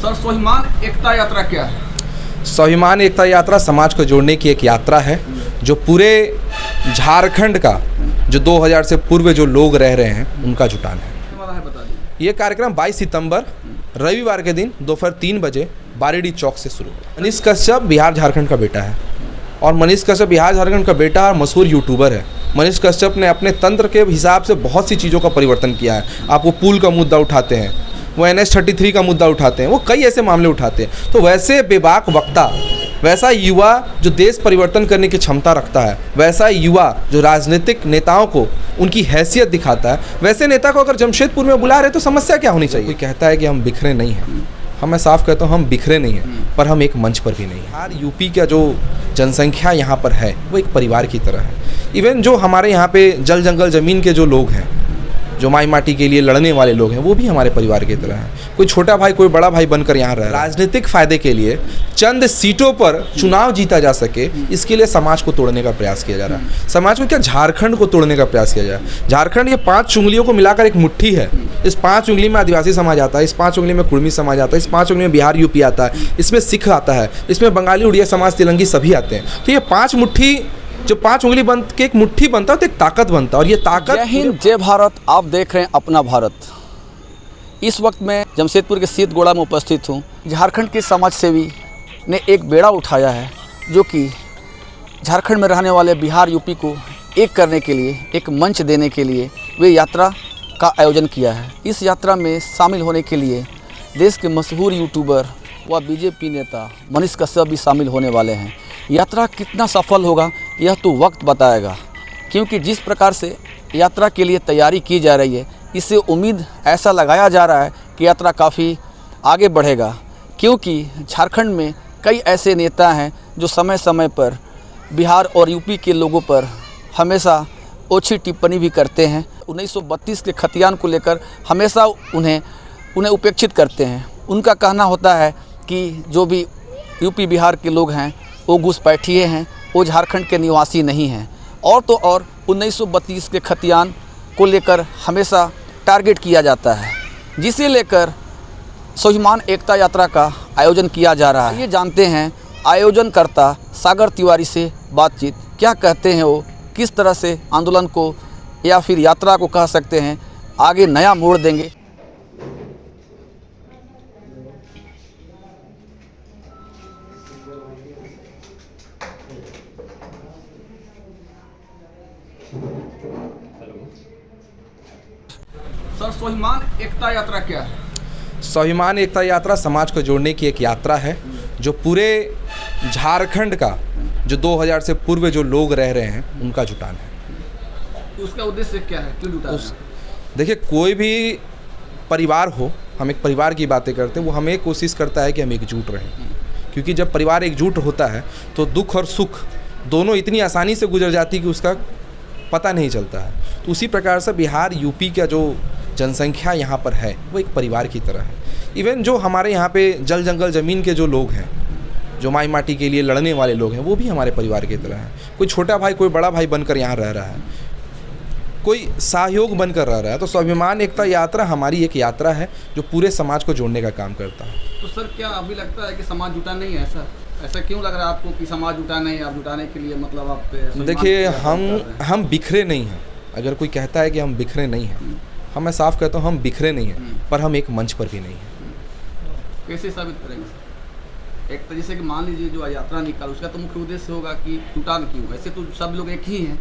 Sir, स्वाभिमान एकता यात्रा क्या है? स्वाभिमान एकता यात्रा समाज को जोड़ने की एक यात्रा है जो पूरे झारखंड का जो 2000 से पूर्व जो लोग रह रहे हैं उनका जुटान है। बता दीजिए। ये कार्यक्रम 22 सितंबर रविवार के दिन दोपहर 3 बजे बारीडी चौक से शुरू हुआ। मनीष कश्यप बिहार झारखंड का बेटा है और मनीष कश्यप बिहार झारखंड का बेटा और मशहूर यूट्यूबर है। मनीष कश्यप ने अपने तंत्र के हिसाब से बहुत सी चीज़ों का परिवर्तन किया है। आप वो पुल का मुद्दा उठाते हैं, वो NH-33 का मुद्दा उठाते हैं, वो कई ऐसे मामले उठाते हैं। तो वैसे बेबाक वक्ता, वैसा युवा जो देश परिवर्तन करने की क्षमता रखता है, वैसा युवा जो राजनीतिक नेताओं को उनकी हैसियत दिखाता है, वैसे नेता को अगर जमशेदपुर में बुला रहे तो समस्या क्या होनी चाहिए? कोई कहता है कि हम बिखरे नहीं हैं, मैं साफ कहता हूँ हम बिखरे नहीं हैं, पर हम एक मंच पर भी नहीं हैं। हर यूपी का जो जनसंख्या यहाँ पर है वो एक परिवार की तरह है। इवन जो हमारे यहाँ पे जल जंगल ज़मीन के जो लोग हैं, जो माई माटी के लिए लड़ने वाले लोग हैं, वो भी हमारे परिवार की तरह हैं। कोई छोटा भाई कोई बड़ा भाई बनकर यहाँ रह रहा है। राजनीतिक फ़ायदे के लिए चंद सीटों पर चुनाव जीता जा सके, इसके लिए समाज को तोड़ने का प्रयास किया जा रहा है। समाज को क्या, झारखंड को तोड़ने का प्रयास किया जा रहा है। झारखंड ये 5 उंगलियों को मिलाकर एक मुट्ठी है। इस 5 उंगली में आदिवासी समाज आता है, इस 5 उंगली में कुर्मी समाज आता है, इस 5 उंगली में बिहार यूपी आता है, इसमें सिख आता है, इसमें बंगाली उड़िया समाज तेलंगी सभी आते हैं। तो ये 5 मुट्ठी, जो 5 उंगली बन के एक मुट्ठी बनता है तो एक ताकत बनता है। और ये ताकत। जय हिंद, जय भारत। आप देख रहे हैं अपना भारत। इस वक्त मैं जमशेदपुर के सीतगोड़ा में उपस्थित हूँ। झारखंड के समाज सेवी ने एक बेड़ा उठाया है जो कि झारखंड में रहने वाले बिहार यूपी को एक करने के लिए, एक मंच देने के लिए वे यात्रा का आयोजन किया है। इस यात्रा में शामिल होने के लिए देश के मशहूर यूट्यूबर व बीजेपी नेता मनीष कश्यप भी शामिल होने वाले हैं। यात्रा कितना सफल होगा यह तो वक्त बताएगा, क्योंकि जिस प्रकार से यात्रा के लिए तैयारी की जा रही है, इससे उम्मीद ऐसा लगाया जा रहा है कि यात्रा काफ़ी आगे बढ़ेगा। क्योंकि झारखंड में कई ऐसे नेता हैं जो समय समय पर बिहार और यूपी के लोगों पर हमेशा ओछी टिप्पणी भी करते हैं। 1932 के खतियान को लेकर हमेशा उन्हें उपेक्षित करते हैं। उनका कहना होता है कि जो भी यूपी बिहार के लोग हैं वो घुसपैठिए हैं, वो झारखंड के निवासी नहीं हैं। और तो और 1932 के खतियान को लेकर हमेशा टारगेट किया जाता है, जिसे लेकर स्वाभिमान एकता यात्रा का आयोजन किया जा रहा है। ये जानते हैं आयोजनकर्ता सागर तिवारी से बातचीत, क्या कहते हैं वो, किस तरह से आंदोलन को या फिर यात्रा को कह सकते हैं आगे नया मोड़ देंगे। सर, स्वाभिमान एकता यात्रा क्या है? स्वाभिमान एकता यात्रा समाज को जोड़ने की एक यात्रा है जो पूरे झारखंड का जो 2000 से पूर्व जो लोग रह रहे हैं उनका जुटान है। उसका उद्देश्य क्या है, क्यों जुटाना है? देखिए, कोई भी परिवार हो, हम एक परिवार की बातें करते हैं, वो हमें कोशिश करता है कि हम एकजुट रहें। क्योंकि जब परिवार एकजुट होता है तो दुख और सुख दोनों इतनी आसानी से गुजर जाती है कि उसका पता नहीं चलता है। तो उसी प्रकार से बिहार यूपी का जो जनसंख्या यहाँ पर है वो एक परिवार की तरह है। इवन जो हमारे यहाँ पे जल जंगल ज़मीन के जो लोग हैं, जो माई माटी के लिए लड़ने वाले लोग हैं, वो भी हमारे परिवार की तरह हैं। कोई छोटा भाई कोई बड़ा भाई बनकर यहाँ रह रहा है, कोई सहयोग बनकर रह रहा है। तो स्वाभिमान एकता यात्रा हमारी एक यात्रा है जो पूरे समाज को जोड़ने का काम करता है। तो सर, क्या अभी लगता है कि समाज जुटा नहीं है? ऐसा क्यों लग रहा है आपको कि समाज जुटा नहीं है? आप जुटाने के लिए मतलब आप देखिए, हम बिखरे नहीं हैं। अगर कोई कहता है कि हम बिखरे नहीं हैं, मैं साफ कहता हूँ हम बिखरे नहीं हैं, पर हम एक मंच पर भी नहीं हैं। कैसे साबित करेंगे सर? एक तो जैसे कि मान लीजिए जो यात्रा निकाल, उसका तो मुख्य उद्देश्य होगा कि जुटान क्यों? वैसे तो सब लोग एक ही हैं,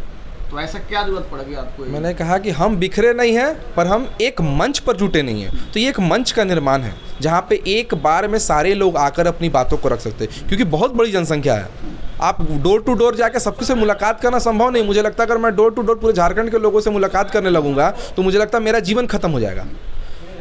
तो ऐसा क्या जरूरत पड़ गई आपको? मैंने कहा कि हम बिखरे नहीं हैं, पर हम एक मंच पर जुटे नहीं हैं। तो ये एक मंच का निर्माण है जहाँ पे एक बार में सारे लोग आकर अपनी बातों को रख सकते हैं। क्योंकि बहुत बड़ी जनसंख्या है, आप डोर टू डोर जाके सबके से मुलाकात करना संभव नहीं। मुझे लगता है अगर मैं डोर टू डोर पूरे झारखंड के लोगों से मुलाकात करने लगूंगा तो मुझे लगता है मेरा जीवन खत्म हो जाएगा।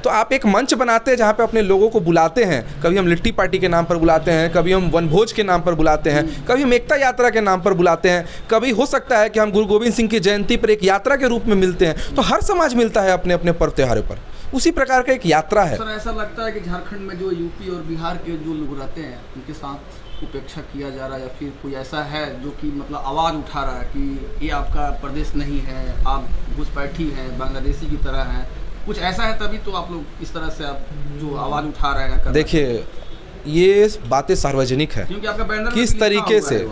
तो आप एक मंच बनाते हैं जहाँ पे अपने लोगों को बुलाते हैं। कभी हम लिट्टी पार्टी के नाम पर बुलाते हैं, कभी हम वनभोज के नाम पर बुलाते हैं, कभी हम एकता यात्रा के नाम पर बुलाते हैं, कभी हो सकता है कि हम गुरु गोविंद सिंह की जयंती पर एक यात्रा के रूप में मिलते हैं। तो हर समाज मिलता है अपने अपने पर्व त्योहारों पर, उसी प्रकार का एक यात्रा है। सर, ऐसा लगता है कि झारखंड में जो यूपी और बिहार के जो लोग रहते हैं उनके साथ उपेक्षा किया जा रहा है, या फिर कोई ऐसा है जो कि मतलब आवाज़ उठा रहा है कि ये आपका प्रदेश नहीं है, आप घुसपैठी हैं, बांग्लादेशी की तरह हैं, कुछ ऐसा है तभी तो आप लोग इस तरह से आप जो आवाज़ उठा रहे हैं। देखिए, ये बातें सार्वजनिक है, क्योंकि आपका बैनर किस तरीके से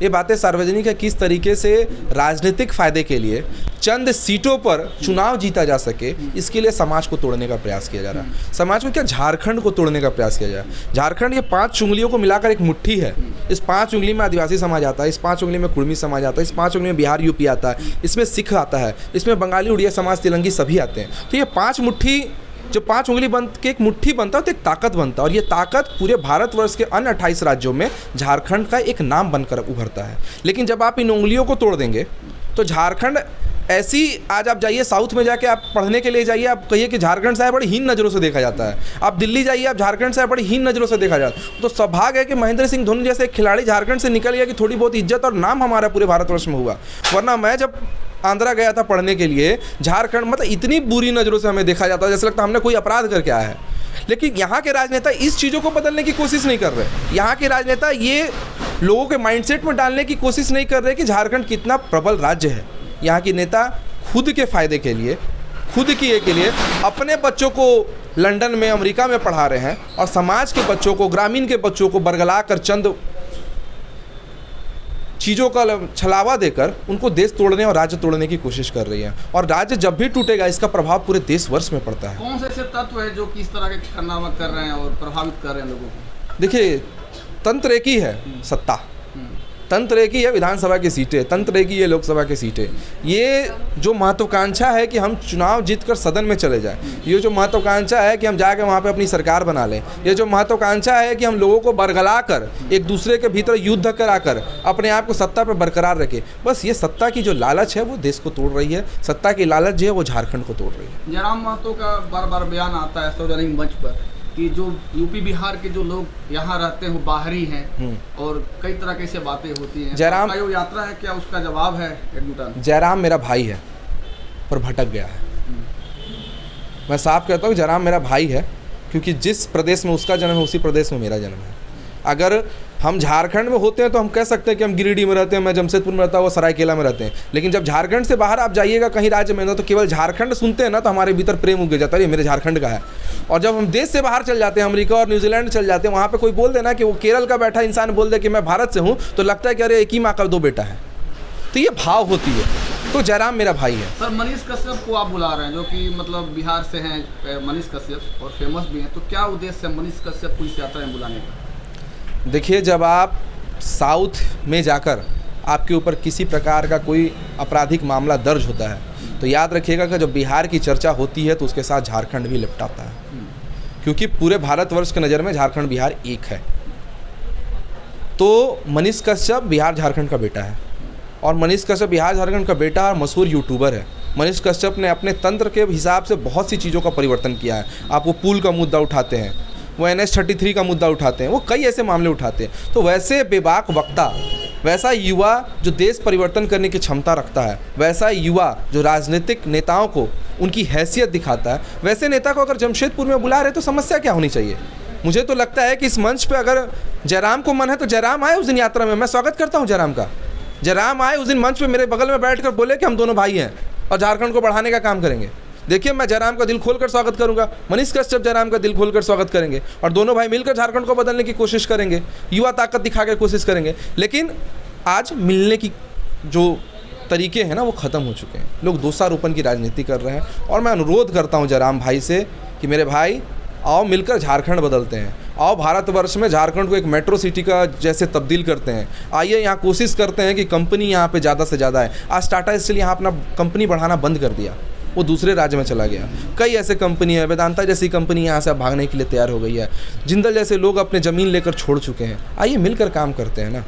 ये बातें सार्वजनिक है, किस तरीके से राजनीतिक फायदे के लिए चंद सीटों पर चुनाव जीता जा सके, इसके लिए समाज को तोड़ने का प्रयास किया जा रहा है। समाज को क्या, झारखंड को तोड़ने का प्रयास किया जा रहा है। झारखंड ये 5 उंगलियों को मिलाकर एक मुट्ठी है। इस 5 उंगली में आदिवासी समाज आता है, इस 5 उंगली में कुर्मी समाज आता है, इस 5 उंगली में बिहार यूपी आता है, इसमें सिख आता है, इसमें बंगाली उड़िया समाज तेलंगी सभी आते हैं। तो ये 5 मुट्ठी, जब 5 उंगली बन के एक मुट्ठी बनता है तो एक ताकत बनता है, और ये ताकत पूरे भारतवर्ष के अन्य 28 राज्यों में झारखंड का एक नाम बनकर उभरता है। लेकिन जब आप इन उंगलियों को तोड़ देंगे तो झारखंड ऐसी, आज आप जाइए साउथ में जाके आप पढ़ने के लिए जाइए, आप कहिए कि झारखंड से बड़ी हीन नज़रों से देखा जाता है। आप दिल्ली जाइए, आप झारखंड से बड़ी हीन नज़रों से देखा जाता है। तो सौभाग्य है कि महेंद्र सिंह धोनी जैसे एक खिलाड़ी झारखंड से निकल गया कि थोड़ी बहुत इज्जत और नाम हमारा पूरे भारतवर्ष में हुआ। वरना मैं जब आंध्रा गया था पढ़ने के लिए, झारखंड मतलब इतनी बुरी नज़रों से हमें देखा जाता है, जैसे लगता हमने कोई अपराध करके आया है। लेकिन यहाँ के राजनेता इस चीज़ों को बदलने की कोशिश नहीं कर रहे। यहाँ के राजनेता ये लोगों के माइंडसेट में डालने की कोशिश नहीं कर रहे कि झारखंड कितना प्रबल राज्य है। यहाँ के नेता खुद के फ़ायदे के लिए, खुद किए के लिए अपने बच्चों को लंदन में, अमेरिका में पढ़ा रहे हैं, और समाज के बच्चों को, ग्रामीण के बच्चों को बरगला कर चंद चीज़ों का छलावा देकर उनको देश तोड़ने और राज्य तोड़ने की कोशिश कर रही है। और राज्य जब भी टूटेगा इसका प्रभाव पूरे देश वर्ष में पड़ता है। कौन से ऐसे तत्व है जो कि इस तरह के कारनामा कर रहे हैं और प्रभावित कर रहे हैं लोगों को? देखिए, तंत्र एक ही है, सत्ता। तंत्र एक ही है, विधानसभा की सीटें, तंत्र एक ही है, लोकसभा की सीटें। ये जो महत्वाकांक्षा है कि हम चुनाव जीतकर सदन में चले जाएं, ये जो महत्वाकांक्षा है कि हम जाकर वहाँ पे अपनी सरकार बना लें, ये जो महत्वाकांक्षा है कि हम लोगों को बरगला कर एक दूसरे के भीतर युद्ध कराकर अपने आप को सत्ता पर बरकरार रखें, बस ये सत्ता की जो लालच है वो देश को तोड़ रही है। सत्ता की लालच जो है वो झारखंड को तोड़ रही है। जयराम महतो का बार बार बयान आता है सार्वजनिक मंच पर कि जो यूपी बिहार के जो लोग यहाँ रहते हैं वो बाहरी हैं, और कई तरह की ऐसी बातें होती हैं। जयराम जो यात्रा है, क्या उसका जवाब है एक? जयराम मेरा भाई है पर भटक गया है। मैं साफ कहता हूँ, जयराम मेरा भाई है, क्योंकि जिस प्रदेश में उसका जन्म है उसी प्रदेश में मेरा जन्म है। अगर हम झारखंड में होते हैं तो हम कह सकते हैं कि हम गिरिडीह में रहते हैं, मैं जमशेदपुर में रहता हूँ, वो सरायकेला में रहते हैं। लेकिन जब झारखंड से बाहर आप जाइएगा कहीं राज्य में ना, तो केवल झारखंड सुनते हैं ना तो हमारे भीतर प्रेम उग जाता है, ये मेरे झारखंड का है। और जब हम देश से बाहर चल जाते हैं, अमेरिका और न्यूजीलैंड चल जाते हैं, वहाँ पर कोई बोल देना कि वो केरल का बैठा इंसान बोल दे कि मैं भारत से हूँ, तो लगता है कि अरे एक ही माँ का 2 बेटा है। तो ये भाव होती है। तो जयराम मेरा भाई है। सर, मनीष कश्यप को आप बुला रहे हैं, जो कि मतलब बिहार से हैं मनीष कश्यप, और फेमस भी हैं, तो क्या उद्देश्य है मनीष कश्यप को इस यात्रा में बुलाने का? देखिए, जब आप साउथ में जाकर आपके ऊपर किसी प्रकार का कोई आपराधिक मामला दर्ज होता है, तो याद रखिएगा कि जब बिहार की चर्चा होती है तो उसके साथ झारखंड भी लिपटाता है, क्योंकि पूरे भारतवर्ष की नज़र में झारखंड बिहार एक है। तो मनीष कश्यप बिहार झारखंड का बेटा है, और मनीष कश्यप बिहार झारखंड का बेटा और मशहूर यूट्यूबर है। मनीष कश्यप ने अपने तंत्र के हिसाब से बहुत सी चीज़ों का परिवर्तन किया है। आप वो पुल का मुद्दा उठाते हैं, वो NH-33 का मुद्दा उठाते हैं, वो कई ऐसे मामले उठाते हैं। तो वैसे बेबाक वक्ता, वैसा युवा जो देश परिवर्तन करने की क्षमता रखता है, वैसा युवा जो राजनीतिक नेताओं को उनकी हैसियत दिखाता है, वैसे नेता को अगर जमशेदपुर में बुला रहे तो समस्या क्या होनी चाहिए? मुझे तो लगता है कि इस मंच पे अगर जयराम को मन है तो जयराम आए उस दिन यात्रा में। मैं स्वागत करता हूँ जयराम का। जयराम आए उस दिन मंच पे मेरे बगल में बैठ कर बोले कि हम दोनों भाई हैं और झारखंड को बढ़ाने का काम करेंगे। देखिए, मैं जयराम का दिल खोलकर स्वागत करूंगा, मनीष कश्यप जयराम का दिल खोलकर स्वागत करेंगे, और दोनों भाई मिलकर झारखंड को बदलने की कोशिश करेंगे, युवा ताकत दिखा के कोशिश करेंगे। लेकिन आज मिलने की जो तरीके हैं ना वो ख़त्म हो चुके हैं। लोग दोषारोपण की राजनीति कर रहे हैं, और मैं अनुरोध करता हूं जयराम भाई से कि मेरे भाई आओ मिलकर झारखंड बदलते हैं, आओ भारतवर्ष में झारखंड को एक मेट्रो सिटी का जैसे तब्दील करते हैं। आइए यहाँ कोशिश करते हैं कि कंपनी यहाँ पे ज़्यादा से ज़्यादा है। आज टाटा स्टील यहाँ अपना कंपनी बढ़ाना बंद कर दिया, वो दूसरे राज्य में चला गया। कई ऐसे कंपनी है, वेदांता जैसी कंपनी यहाँ से अब भागने के लिए तैयार हो गई है। जिंदल जैसे लोग अपने ज़मीन लेकर छोड़ चुके हैं। आइए मिलकर काम करते हैं ना।